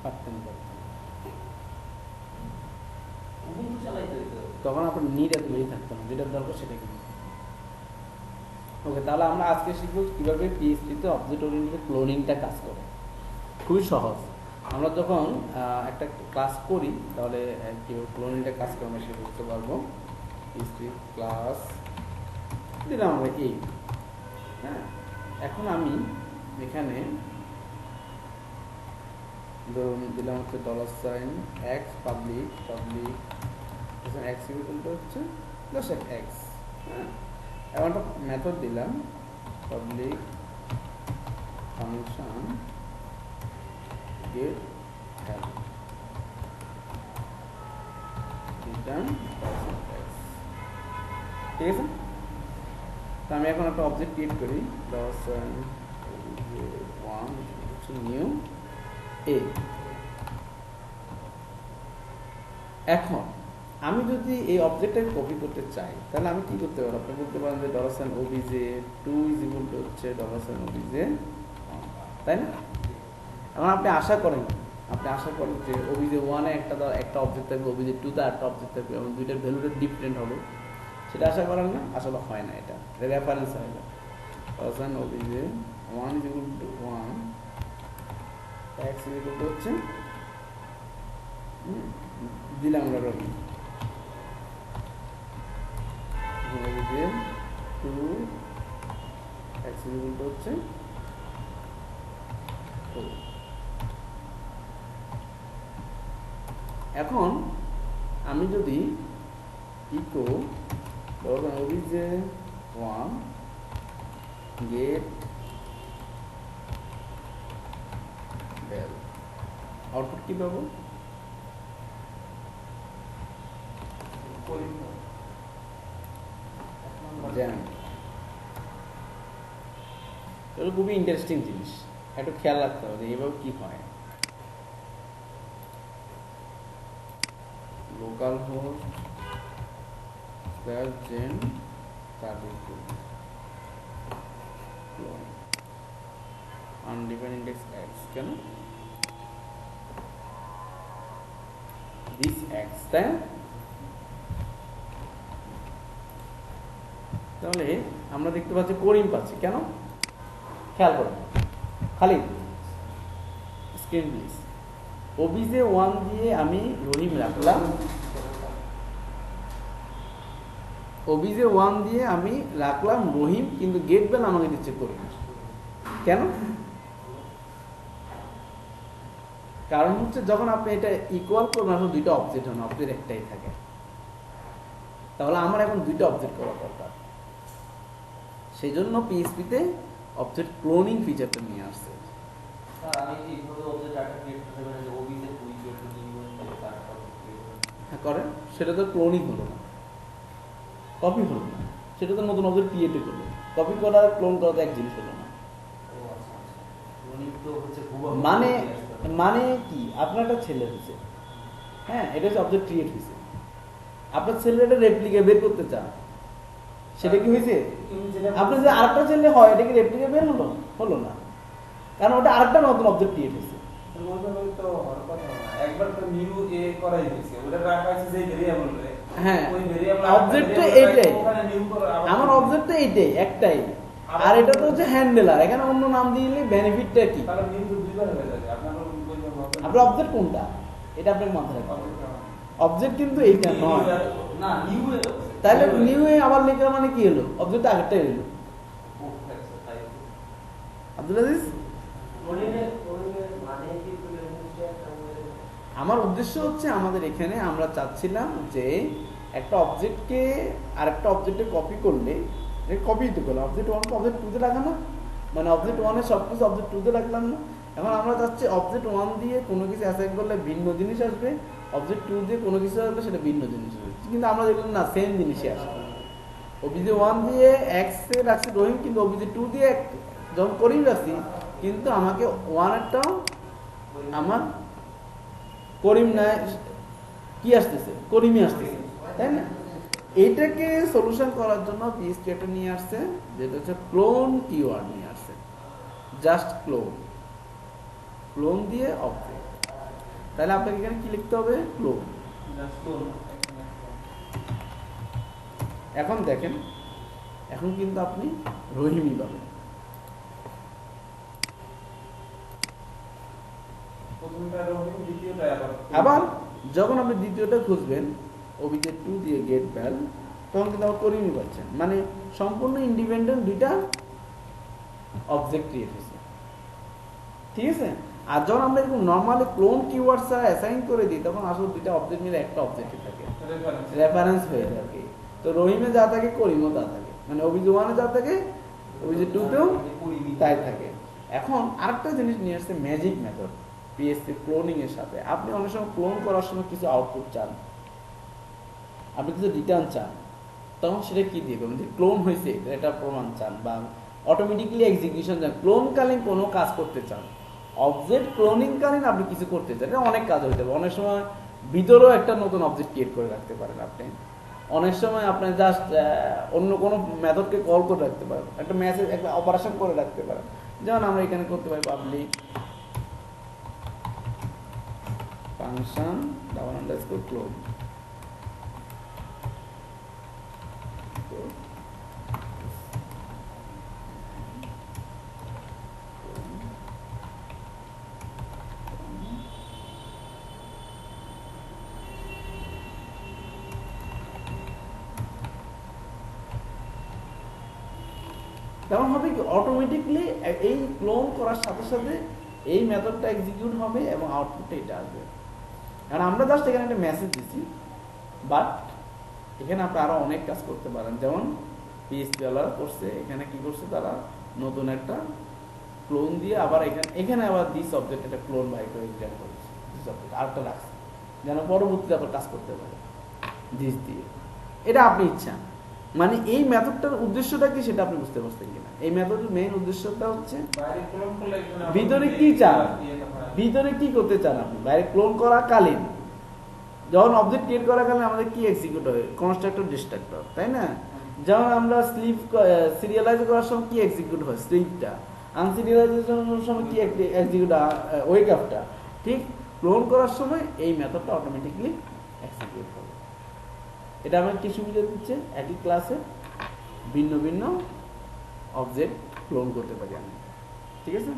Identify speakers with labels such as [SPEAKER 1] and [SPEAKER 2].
[SPEAKER 1] পারতেন।
[SPEAKER 2] উবুন্টু চালাইতে হইতো,
[SPEAKER 1] তখন আপনার নিড এত বেশি থাকতো না, যেটা দরকার সেটা কিন্তু। ওকে, তাহলে আমরা আজকে শিখবো কীভাবে পিএইচপিতে অবজেক্ট ওরিয়েন্টেড ক্লোনিংটা কাজ করে। খুবই সহজ। আমরা যখন একটা ক্লাস করি তাহলে কীভাবে ক্লোনিংটা কাজ করে আমরা সেটা বুঝতে পারবো। পিএইচপি ক্লাস দিলাম আমরা এই, হ্যাঁ। এখন আমি এখানে ধরুন দিলাম হচ্ছে $x পাবলিক এক্স ইকুয়ালটা হচ্ছে $x, হ্যাঁ। এখন একটা মেথড দিলাম public function gate value return $x, ঠিক আছে। তো আমি এখন একটা অবজেক্ট ক্রিয়েট করি নিউ এ। এখন আমি যদি এই অবজেক্টটাকে কপি করতে চাই তাহলে আমি কি করতে পারি? আপনি বলতে পারেন যে $obj2 হচ্ছে $obj1, তাই না? এখন আপনি আশা করেন যে obj1 এ একটা অবজেক্ট থাকবে, obj2 তে একটা অবজেক্ট থাকবে এবং দুইটার ভ্যালুটা ডিফারেন্ট হবে, সেটা আশা করেন না? আসলে হয় না, এটা রেফারেন্স হয় না। obj1 1 x হচ্ছে দিলাম আমরা রবি, হচ্ছে এখন আমি যদি eco obj1 gate value, output কি পাবো? এটা খুবই ইন্টারেস্টিং জিনিস, একটু খেয়াল রাখতে হবে এইভাবে কি হয়। Local host /gen undefined index x, কেন this x, তাই না? তাহলে আমরা দেখতে পাচ্ছি করিম পাচ্ছি, কেন? খেয়াল করুন, খালি স্ক্রিন প্লিজ। obj1 দিয়ে আমি রহিম রাখলাম, obj1 দিয়ে আমি রাখলাম রহিম, কিন্তু গেট ভ্যালু আমাকে দিচ্ছে করিম, কেন? কারণ হচ্ছে যখন আপনি এটা ইকুয়াল করবেন আসলে দুইটা অবজেক্ট হয় না, অবজেক্ট একটাই থাকে। তাহলে আমার এখন দুইটা অবজেক্ট করা দরকার, সেই জন্য পিএইচপিতে অবজেক্ট ক্লোনিং ফিচারটা নিয়ে আসছে। হ্যাঁ করেন, সেটা তো ক্লোনিং হলো না, কপি হলো না, সেটা তো নতুন অবজেক্ট ক্রিয়েট করলো। কপি করা আর ক্লোন করা তো এক জিনিস হলো না। মানে মানে কি, আপনার একটা ছেলে হয়েছে, হ্যাঁ, এটা হচ্ছে অবজেক্ট ক্রিয়েট হয়েছে, আপনার ছেলেটা রেপ্লিকা বের করতে চান, সেটা কি হয়েছে? আপনার যে আরেকটা ছেলে হয় এটা কি রেপ্লিকা বের হলো? হলো না, কারণ ওটা আরেকটা নতুন অবজেক্ট ক্রিয়েট হয়েছে। হ্যাঁ, অবজেক্ট এইটাই, আমার অবজেক্ট এইটাই একটাই, আর এটা তো হচ্ছে হ্যান্ডেলার, এখানে অন্য নাম দিলে বেনিফিটটা কি? আপনার অবজেক্ট কোনটা এটা আপনাকে মাথায় রাখতে হবে। অবজেক্ট কিন্তু এইটা নয়, তাহলে নিউ এ আবার লেখা মানে কি হলো? অবজেক্ট আগেরটাই হলো। আব্দুল আজিজ, আমার উদ্দেশ্য হচ্ছে আমাদের এখানে আমরা চাচ্ছিলাম যে একটা অবজেক্টকে আরেকটা অবজেক্টে কপি করলে, কপি তো করলাম, অবজেক্ট 1 অবজেক্ট 2 তে রাখা না, মানে অবজেক্ট 1 এর সবকিছু অবজেক্ট 2 তে রাখলাম না। এখন আমরা চাচ্ছি অবজেক্ট 1 দিয়ে কোনো কিছু অ্যাসাইন করলে ভিন্ন জিনিস আসবে, অবজেক্ট 2 দিয়ে কোনো কিছু আসবে সেটা ভিন্ন জিনিস আসবে, কিন্তু আমরা দেখলাম না সেম জিনিসই আসবে। obj1 দিয়ে x এ রাখছি রহিম, কিন্তু obj2 দিয়ে যখন করিম রাখছি, কিন্তু আমাকে 1 এরটাও আমার করিম না কি আসতেছে, করিমই আসতেছে, তাই না? এইটাকে সলিউশন করার জন্য পিএইচপি একটা নিয়ে আসছে, যেটা হচ্ছে ক্লোন কিওয়ার্ড নিয়ে আসছে। জাস্ট ক্লোন দিয়ে অবজেক্ট, তাহলে আপনাকে এখানে কি লিখতে হবে? ক্লোন। এখন দেখেন, এখন কিন্তু আপনি রহিমি পাবেন। আবার যখন আপনি দ্বিতীয়টা খুঁজবেন ওবিজে 2 দিয়ে গেট ভ্যাল, তখন কিন্তু আবার করিমি পাচ্ছেন, মানে সম্পূর্ণ ইন্ডিপেন্ডেন্ট দুইটা অবজেক্ট ক্রিয়েট হয়েছে, ঠিক আছে। আর যখন আমরা এরকম নর্মালি ক্লোন কিওয়ার্ড ছাড়া অ্যাসাইন করে দিই, তখন আসলে দুইটা অবজেক্ট মিলে একটা অবজেক্টে থাকে, রেফারেন্স হয়ে থাকে। তো রহিমে যা থাকে করিমও তা থাকে, মানে ওবিজে 1 এ যা থাকে ওবিজে 2 তেও তাই থাকে। এখন আরেকটা জিনিস নিয়ে আসছে ম্যাজিক মেথড পিএসপি ক্লোনিং এর সাথে। আপনি অনেক সময় ক্লোন করার সময় কিছু আউটপুট চান, আপনি কিছু রিটার্ন চান, তখন সেটা কি দিয়ে করবেন? যে ক্লোন হয়েছে এটা প্রমাণ চান, বা অটোমেটিকলি এক্সিকিউশন চান, ক্লোনকালীন কোনো কাজ করতে চান, অবজেক্ট ক্লোনিংকালীন আপনি কিছু করতে চান, এটা অনেক কাজ হইতে পারে। অনেক সময় ভিতরেও একটা নতুন অবজেক্ট ক্রিয়েট করে রাখতে পারেন আপনি, অনেক সময় আপনি জাস্ট অন্য কোনো মেথডকে কল করে রাখতে পারেন, একটা মেসেজ একটা অপারেশন করে রাখতে পারেন। যেমন আমরা এখানে করতে পারি public function double underscore clone. তেমন হবে কি অটোমেটিকলি এই ক্লোন করার সাথে সাথে এই মেথডটা এক্সিকিউট হবে এবং আউটপুটটা এটা আসবে। কারণ আমরা জাস্ট এখানে একটা মেসেজ দিচ্ছি, বাট এখানে আপনি আরো অনেক কাজ করতে পারেন। যেমন পিএসপি ওয়ালা করছে, এখানে কি করছে তারা নতুন একটা ক্লোন দিয়ে আবার এখানে আবার দিস অবজেক্ট একটা ক্লোন বাই করে রিটার্ন করেছে, দিস অবজেক্ট আরেকটা রাখছে যেন পরবর্তীতে আবার কাজ করতে পারে দিস দিয়ে। এটা আপনি ইচ্ছা, মানে এই মেথডটার উদ্দেশ্যটা কি সেটা আপনি বুঝতে পারছেন কিনা। এই মেথডের মেইন উদ্দেশ্যটা হচ্ছে ভিতরে কি চান, ভিতরে কি করতে চান আপনি। বাইরে ক্লোন করা কালীন যখন অবজেক্ট ক্রিয়েট করাকালীন আমাদের কি এক্সিকিউট হয়? কনস্ট্রাক্টর ডিস্ট্রাক্টর, তাই না? যেমন আমরা স্লিপ সিরিয়ালাইজ করার সময় কি এক্সিকিউট হয়? স্লিপটা। আনসিরিয়ালাইজেশনের সময় কি এক্সিকিউট ওয়েক আপটা। ঠিক ক্লোন করার সময় এই মেথডটা অটোমেটিকলি এক্সিকিউট হবে। এটা আমাকে কি সুবিধা দিচ্ছে? একই ক্লাসে ভিন্ন ভিন্ন অবজেক্ট ক্লোন করতে পারি আমি, ঠিক আছে।